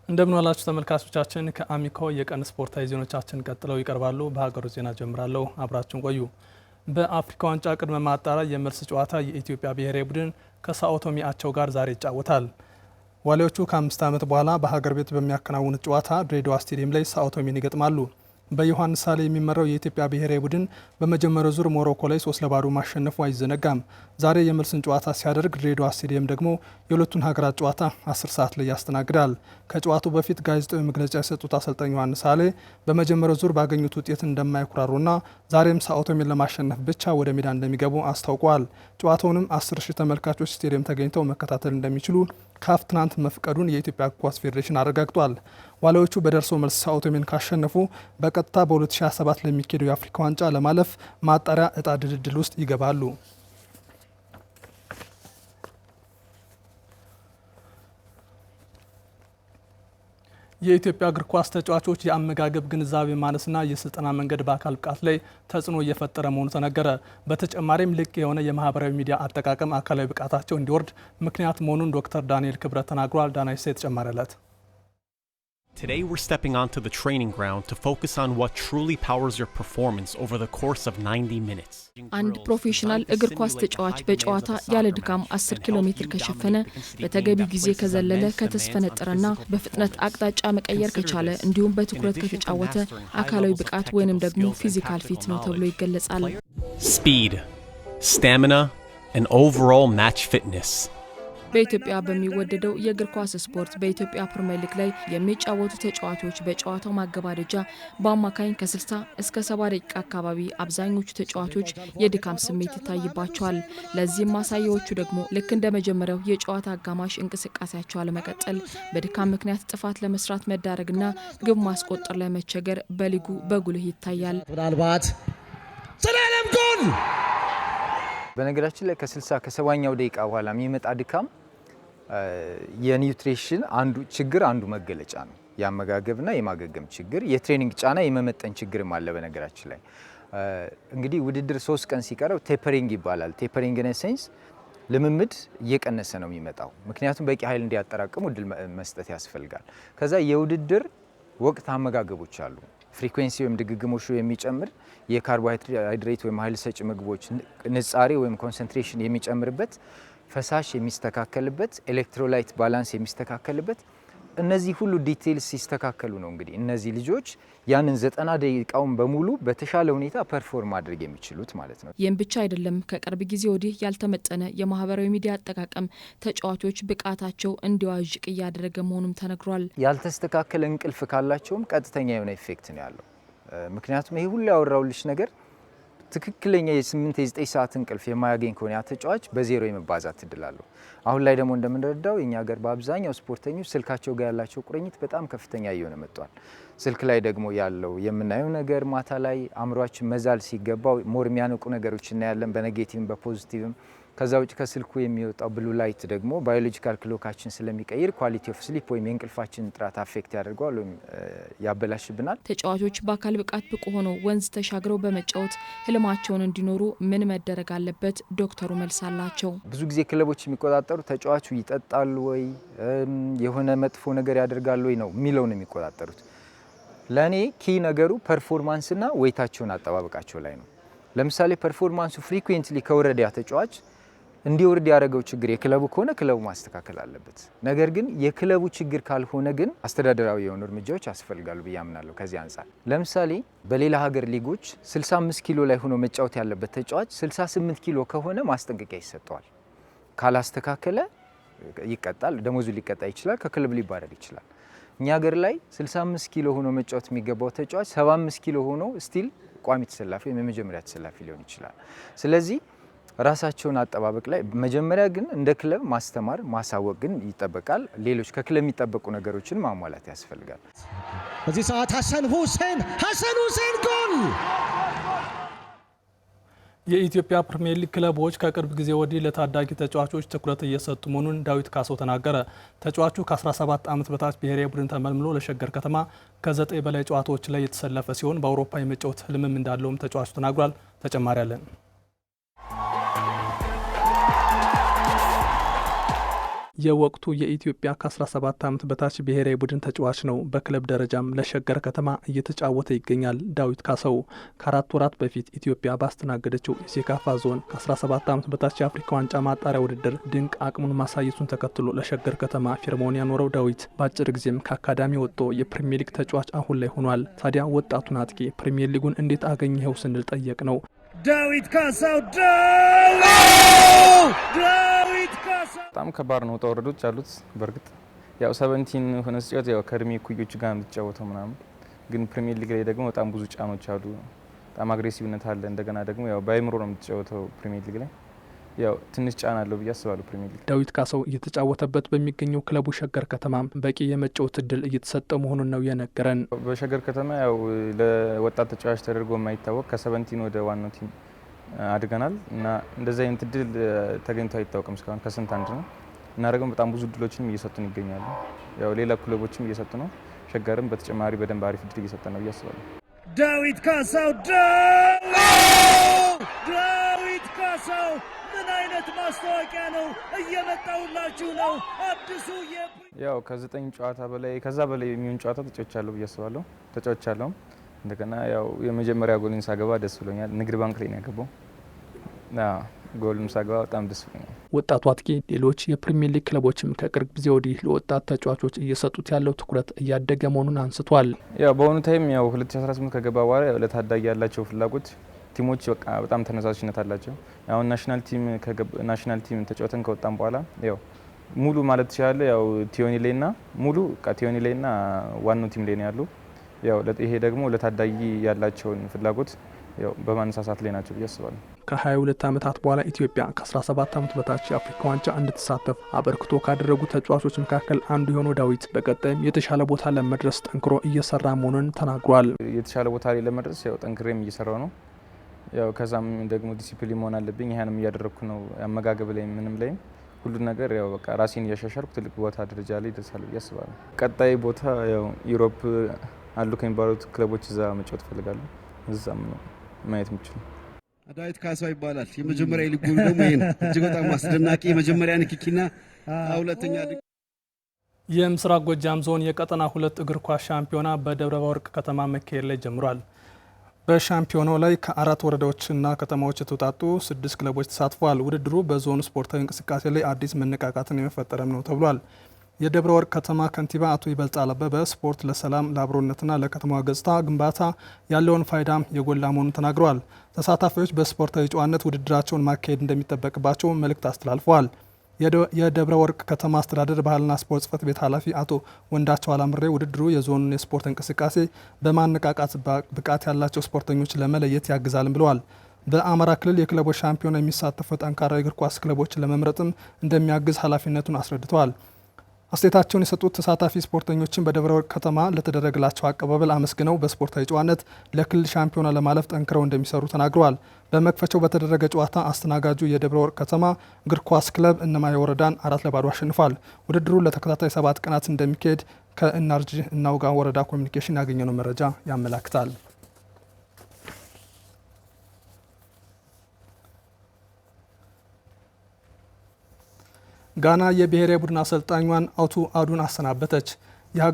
እንደምን ዋላችሁ ተመልካቾቻችን። ከአሚኮ የቀን ስፖርታዊ ዜናዎቻችን ቀጥለው ይቀርባሉ። በሀገሩ ዜና ጀምራለሁ፣ አብራችሁን ቆዩ። በአፍሪካ ዋንጫ ቅድመ ማጣሪያ የመልስ ጨዋታ የኢትዮጵያ ብሔራዊ ቡድን ከሳኦ ቶሚ አቻው ጋር ዛሬ ይጫወታል። ዋሊያዎቹ ከ5 ዓመት በኋላ በሀገር ቤት በሚያከናውኑት ጨዋታ ድሬዳዋ ስቴዲየም ላይ ሳኦ ቶሚን ይገጥማሉ። በዮሐንስ ሳሌ የሚመራው የኢትዮጵያ ብሔራዊ ቡድን በመጀመሪያው ዙር ሞሮኮ ላይ 3-0 ማሸነፉ አይዘነጋም። ዛሬ የመልስን ጨዋታ ሲያደርግ ድሬዳዋ ስቴዲየም ደግሞ የሁለቱን ሀገራት ጨዋታ 10 ሰዓት ላይ ያስተናግዳል። ከጨዋታው በፊት ጋዜጣዊ መግለጫ የሰጡት አሰልጣኝ ዮሐንስ ሳሌ በመጀመሪያው ዙር ባገኙት ውጤት እንደማይኩራሩና ዛሬም ሳኦ ቶሚን ለማሸነፍ ብቻ ወደ ሜዳ እንደሚገቡ አስታውቀዋል። ጨዋታውንም 10,000 ተመልካቾች ስቴዲየም ተገኝተው መከታተል እንደሚችሉ ካፍ ትናንት መፍቀዱን የኢትዮጵያ ኳስ ፌዴሬሽን አረጋግጧል። ዋሊያዎቹ በደርሶ መልስ ሳኦ ቶሚን ካሸነፉ በቀጥታ በ2027 ለሚካሄደው የአፍሪካ ዋንጫ ለማለፍ ማጣሪያ እጣ ድልድል ውስጥ ይገባሉ። የኢትዮጵያ እግር ኳስ ተጫዋቾች የአመጋገብ ግንዛቤ ማነስና የስልጠና መንገድ በአካል ብቃት ላይ ተጽዕኖ እየፈጠረ መሆኑ ተነገረ። በተጨማሪም ልቅ የሆነ የማህበራዊ ሚዲያ አጠቃቀም አካላዊ ብቃታቸው እንዲወርድ ምክንያት መሆኑን ዶክተር ዳንኤል ክብረት ተናግሯል። ዳናይሴ ተጨማሪለት Today we're stepping onto the training ground to focus on what truly powers your performance over the course of 90 minutes. አንድ ፕሮፌሽናል እግር ኳስ ተጫዋች በጨዋታ ያለ ድካም 10 ኪሎ ሜትር ከሸፈነ በተገቢ ጊዜ ከዘለለ ከተስፈነጠረና በፍጥነት አቅጣጫ መቀየር ከቻለ እንዲሁም በትኩረት ከተጫወተ አካላዊ ብቃት ወይንም ደግሞ ፊዚካል ፊት ነው ተብሎ ይገለጻል። Speed, stamina, and overall match fitness. በኢትዮጵያ በሚወደደው የእግር ኳስ ስፖርት በኢትዮጵያ ፕሪሚየር ሊግ ላይ የሚጫወቱ ተጫዋቾች በጨዋታው ማገባደጃ በአማካኝ ከ60 እስከ 70 ደቂቃ አካባቢ አብዛኞቹ ተጫዋቾች የድካም ስሜት ይታይባቸዋል። ለዚህም ማሳያዎቹ ደግሞ ልክ እንደ መጀመሪያው የጨዋታ አጋማሽ እንቅስቃሴያቸው አለመቀጠል፣ በድካም ምክንያት ጥፋት ለመስራት መዳረግና ግብ ማስቆጠር ላይ መቸገር በሊጉ በጉልህ ይታያል። ምናልባት ሰላም ጎል በነገራችን ላይ ከ60 ከ70ኛው ደቂቃ በኋላ የሚመጣ ድካም የኒውትሪሽን አንዱ መገለጫ ነው። የአመጋገብና የማገገም ችግር፣ የትሬኒንግ ጫና የመመጠን ችግርም አለ። በነገራችን ላይ እንግዲህ ውድድር 3 ቀን ሲቀረው ቴፐሪንግ ይባላል። ቴፐሪንግ ኢን ሴንስ ልምምድ እየቀነሰ ነው የሚመጣው። ምክንያቱም በቂ ኃይል እንዲያጠራቅሙ እድል መስጠት ያስፈልጋል። ከዛ የውድድር ወቅት አመጋገቦች አሉ። ፍሪኩዌንሲ ወይም ድግግሞሹ የሚጨምር የካርቦሃይድሬት ወይም ኃይል ሰጪ ምግቦች ንጻሬ ወይም ኮንሰንትሬሽን የሚጨምርበት፣ ፈሳሽ የሚስተካከልበት፣ ኤሌክትሮላይት ባላንስ የሚስተካከልበት፣ እነዚህ ሁሉ ዲቴይልስ ሲስተካከሉ ነው እንግዲህ እነዚህ ልጆች ያንን 90 ደቂቃውን በሙሉ በተሻለ ሁኔታ ፐርፎርም ማድረግ የሚችሉት ማለት ነው። ይህም ብቻ አይደለም። ከቅርብ ጊዜ ወዲህ ያልተመጠነ የማህበራዊ ሚዲያ አጠቃቀም ተጫዋቾች ብቃታቸው እንዲዋዥቅ እያደረገ መሆኑም ተነግሯል። ያልተስተካከለ እንቅልፍ ካላቸውም ቀጥተኛ የሆነ ኢፌክት ነው ያለው። ምክንያቱም ይሄ ሁሉ ያወራውልሽ ነገር ትክክለኛ የ8-9 ሰዓት እንቅልፍ የማያገኝ ከሆነ ያ ተጫዋች በዜሮ የመባዛት እድል አለው። አሁን ላይ ደግሞ እንደምንረዳው የኛ ሀገር በአብዛኛው ስፖርተኞች ስልካቸው ጋር ያላቸው ቁርኝት በጣም ከፍተኛ እየሆነ መጥቷል። ስልክ ላይ ደግሞ ያለው የምናየው ነገር ማታ ላይ አእምሯችን መዛል ሲገባው ሞር የሚያነቁ ነገሮች እናያለን፣ በኔጌቲቭም በፖዚቲቭም። ከዛ ውጭ ከስልኩ የሚወጣው ብሉ ላይት ደግሞ ባዮሎጂካል ክሎካችን ስለሚቀይር ኳሊቲ ኦፍ ስሊፕ ወይም የእንቅልፋችን ጥራት አፌክት ያደርገዋል ወይም ያበላሽብናል። ተጫዋቾች በአካል ብቃት ብቁ ሆነው ወንዝ ተሻግረው በመጫወት ህልማቸውን እንዲኖሩ ምን መደረግ አለበት? ዶክተሩ መልስ አላቸው። ብዙ ጊዜ ክለቦች የሚቆጣጠሩ ተጫዋቹ ይጠጣሉ ወይ የሆነ መጥፎ ነገር ያደርጋሉ ወይ ነው የሚለውን የሚቆጣጠሩት። ለኔ ኪ ነገሩ ፐርፎርማንስና ዌይታቸውን አጠባበቃቸው ላይ ነው። ለምሳሌ ፐርፎርማንሱ ፍሪኩዌንትሊ ከወረደ ያ ተጫዋች እንዲወርድ ያደረገው ችግር የክለቡ ከሆነ ክለቡ ማስተካከል አለበት። ነገር ግን የክለቡ ችግር ካልሆነ ግን አስተዳደራዊ የሆኑ እርምጃዎች ያስፈልጋሉ ብዬ አምናለሁ። ከዚህ አንጻር ለምሳሌ በሌላ ሀገር ሊጎች 65 ኪሎ ላይ ሆኖ መጫወት ያለበት ተጫዋች 68 ኪሎ ከሆነ ማስጠንቀቂያ ይሰጠዋል። ካላስተካከለ ይቀጣል፣ ደሞዙ ሊቀጣ ይችላል፣ ከክለብ ሊባረር ይችላል። እኛ ሀገር ላይ 65 ኪሎ ሆኖ መጫወት የሚገባው ተጫዋች 75 ኪሎ ሆኖ ስቲል ቋሚ ተሰላፊ ወይም የመጀመሪያ ተሰላፊ ሊሆን ይችላል። ስለዚህ ራሳቸውን አጠባበቅ ላይ መጀመሪያ ግን እንደ ክለብ ማስተማር ማሳወቅ ግን ይጠበቃል። ሌሎች ከክለብ የሚጠበቁ ነገሮችን ማሟላት ያስፈልጋል። በዚህ ሰዓት ሐሰን ሁሴን ጎል! የኢትዮጵያ ፕሪሚየር ሊግ ክለቦች ከቅርብ ጊዜ ወዲህ ለታዳጊ ተጫዋቾች ትኩረት እየሰጡ መሆኑን ዳዊት ካሶ ተናገረ። ተጫዋቹ ከ17 ዓመት በታች ብሔራዊ ቡድን ተመልምሎ ለሸገር ከተማ ከ9 በላይ ጨዋታዎች ላይ የተሰለፈ ሲሆን በአውሮፓ የመጫወት ህልምም እንዳለውም ተጫዋቹ ተናግሯል። ተጨማሪ አለን። የወቅቱ የኢትዮጵያ ከ17 ዓመት በታች ብሔራዊ ቡድን ተጫዋች ነው። በክለብ ደረጃም ለሸገር ከተማ እየተጫወተ ይገኛል። ዳዊት ካሳው ከ4 ወራት በፊት ኢትዮጵያ ባስተናገደችው የሴካፋ ዞን ከ17 ዓመት በታች የአፍሪካ ዋንጫ ማጣሪያ ውድድር ድንቅ አቅሙን ማሳየቱን ተከትሎ ለሸገር ከተማ ፊርማውን ያኖረው ዳዊት በአጭር ጊዜም ከአካዳሚ ወጥቶ የፕሪሚየር ሊግ ተጫዋች አሁን ላይ ሆኗል። ታዲያ ወጣቱን አጥቂ ፕሪሚየር ሊጉን እንዴት አገኘኸው ስንል ጠየቅ ነው። ዳዊት ካሳው በጣም ከባድ ነው። ውጣ ውረዶች አሉት። በእርግጥ ያው 17 ሆነ ሲጫወት ያው ከእድሜ ኩዮች ጋር የምትጫወተው ምናምን፣ ግን ፕሪሚየር ሊግ ላይ ደግሞ በጣም ብዙ ጫኖች አሉ። በጣም አግሬሲቭነት አለ። እንደገና ደግሞ ያው በአይምሮ ነው የምትጫወተው ፕሪሚየር ሊግ ላይ ያው ትንሽ ጫና አለው ብዬ አስባለሁ። ፕሪሚየር ሊግ ዳዊት ካሳው እየተጫወተበት በሚገኘው ክለቡ ሸገር ከተማም በቂ የመጫወት እድል እየተሰጠ መሆኑን ነው የነገረን። በሸገር ከተማ ያው ለወጣት ተጫዋች ተደርጎ የማይታወቅ ከ17 ወደ ዋናው ቲም አድገናል እና እንደዚህ አይነት እድል ተገኝቶ አይታወቅም እስካሁን ከስንት አንድ ነው እና ደግሞ በጣም ብዙ እድሎችንም እየሰጡን ይገኛሉ። ያው ሌላ ክለቦችም እየሰጡ ነው። ሸገርም በተጨማሪ በደንብ አሪፍ እድል እየሰጠ ነው ብዬ አስባለሁ። ዳዊት ካሳው ምን አይነት ማስታወቂያ ነው! እየመጣውላችሁ ነው። አዲሱ ያው ከ9 ጨዋታ በላይ ከዛ በላይ የሚሆን ጨዋታ ተጫውቻለሁ ብዬ አስባለሁ። ተጫውቻለሁ። እንደገና ያው የመጀመሪያ ጎልን ሳገባ ደስ ብሎኛል። ንግድ ባንክ ላይ ነው ያገባው። ጎልም ሳገባ በጣም ደስ ብሎኛል። ወጣቱ አጥቂ ሌሎች የፕሪሚየር ሊግ ክለቦችም ከቅርብ ጊዜ ወዲህ ለወጣት ተጫዋቾች እየሰጡት ያለው ትኩረት እያደገ መሆኑን አንስቷል። ያው በአሁኑ ታይም ያው 2018 ከገባ በኋላ ለታዳጊ ያላቸው ፍላጎት ቲሞች በቃ በጣም ተነሳሽነት አላቸው። ያው ናሽናል ቲም ተጫውተን ከወጣን በኋላ ያው ሙሉ ማለት ይችላል ያው ቲዮኒ ላይና ዋናው ቲም ላይ ነው ያሉ። ያው ይሄ ደግሞ ለታዳጊ ያላቸውን ፍላጎት ያው በማነሳሳት ላይ ናቸው ብዬ አስባለሁ። ከ22 ዓመታት በኋላ ኢትዮጵያ ከ17 ዓመት በታች የአፍሪካ ዋንጫ እንድትሳተፍ አበርክቶ ካደረጉ ተጫዋቾች መካከል አንዱ የሆነው ዳዊት በቀጣይም የተሻለ ቦታ ለመድረስ ጠንክሮ እየሰራ መሆኑን ተናግሯል። የተሻለ ቦታ ላይ ለመድረስ ያው ጠንክሬም እየሰራው ነው። ያው ከዛም ደግሞ ዲሲፕሊን መሆን አለብኝ። ይሄንም እያደረኩ ነው። አመጋገብ ላይ ምንም ላይ ሁሉ ነገር ያው በቃ ራሴን እያሻሻልኩ ትልቅ ቦታ ደረጃ ላይ ደርሳለሁ ብዬ አስባለሁ። ቀጣይ ቦታ ያው ዩሮፕ አሉ ከሚባሉት ክለቦች እዛ መጫወት እፈልጋለሁ። እዛም ነው ማየት የምችለው። ዳዊት ካሳው ይባላል። የመጀመሪያ ሊግ ጎል ደግሞ ይሄ ነው። እጅግ በጣም አስደናቂ የመጀመሪያ ንክኪና ሁለተኛ የምስራቅ ጎጃም ዞን የቀጠና 2 እግር ኳስ ሻምፒዮና በደብረ ወርቅ ከተማ መካሄድ ላይ ጀምሯል። በሻምፒዮናው ላይ ከ4 ወረዳዎችና ከተማዎች የተውጣጡ 6 ክለቦች ተሳትፈዋል። ውድድሩ በዞኑ ስፖርታዊ እንቅስቃሴ ላይ አዲስ መነቃቃትን የመፈጠረም ነው ተብሏል። የደብረ ወርቅ ከተማ ከንቲባ አቶ ይበልጣል አበበ ስፖርት ለሰላም ለአብሮነትና ለከተማዋ ገጽታ ግንባታ ያለውን ፋይዳም የጎላ መሆኑን ተናግረዋል። ተሳታፊዎች በስፖርታዊ ጨዋነት ውድድራቸውን ማካሄድ እንደሚጠበቅባቸው መልእክት አስተላልፈዋል። የደብረ ወርቅ ከተማ አስተዳደር ባህልና ስፖርት ጽሕፈት ቤት ኃላፊ አቶ ወንዳቸው አላምሬ ውድድሩ የዞኑን የስፖርት እንቅስቃሴ በማነቃቃት ብቃት ያላቸው ስፖርተኞች ለመለየት ያግዛል ብለዋል። በአማራ ክልል የክለቦች ሻምፒዮና የሚሳተፉ ጠንካራ የእግር ኳስ ክለቦችን ለመምረጥም እንደሚያግዝ ኃላፊነቱን አስረድተዋል። አስተያየታቸውን የሰጡት ተሳታፊ ስፖርተኞችን በደብረ ወርቅ ከተማ ለተደረገላቸው አቀባበል አመስግነው በስፖርታዊ ጨዋነት ለክልል ሻምፒዮና ለማለፍ ጠንክረው እንደሚሰሩ ተናግረዋል። በመክፈቻው በተደረገ ጨዋታ አስተናጋጁ የደብረ ወርቅ ከተማ እግር ኳስ ክለብ እነማይ ወረዳን 4-0 አሸንፏል። ውድድሩ ለተከታታይ 7 ቀናት እንደሚካሄድ ከእናርጅ እናውጋ ወረዳ ኮሚኒኬሽን ያገኘነው መረጃ ያመላክታል። ጋና የብሔራዊ ቡድን አሰልጣኟን አቱ አዱን አሰናበተች።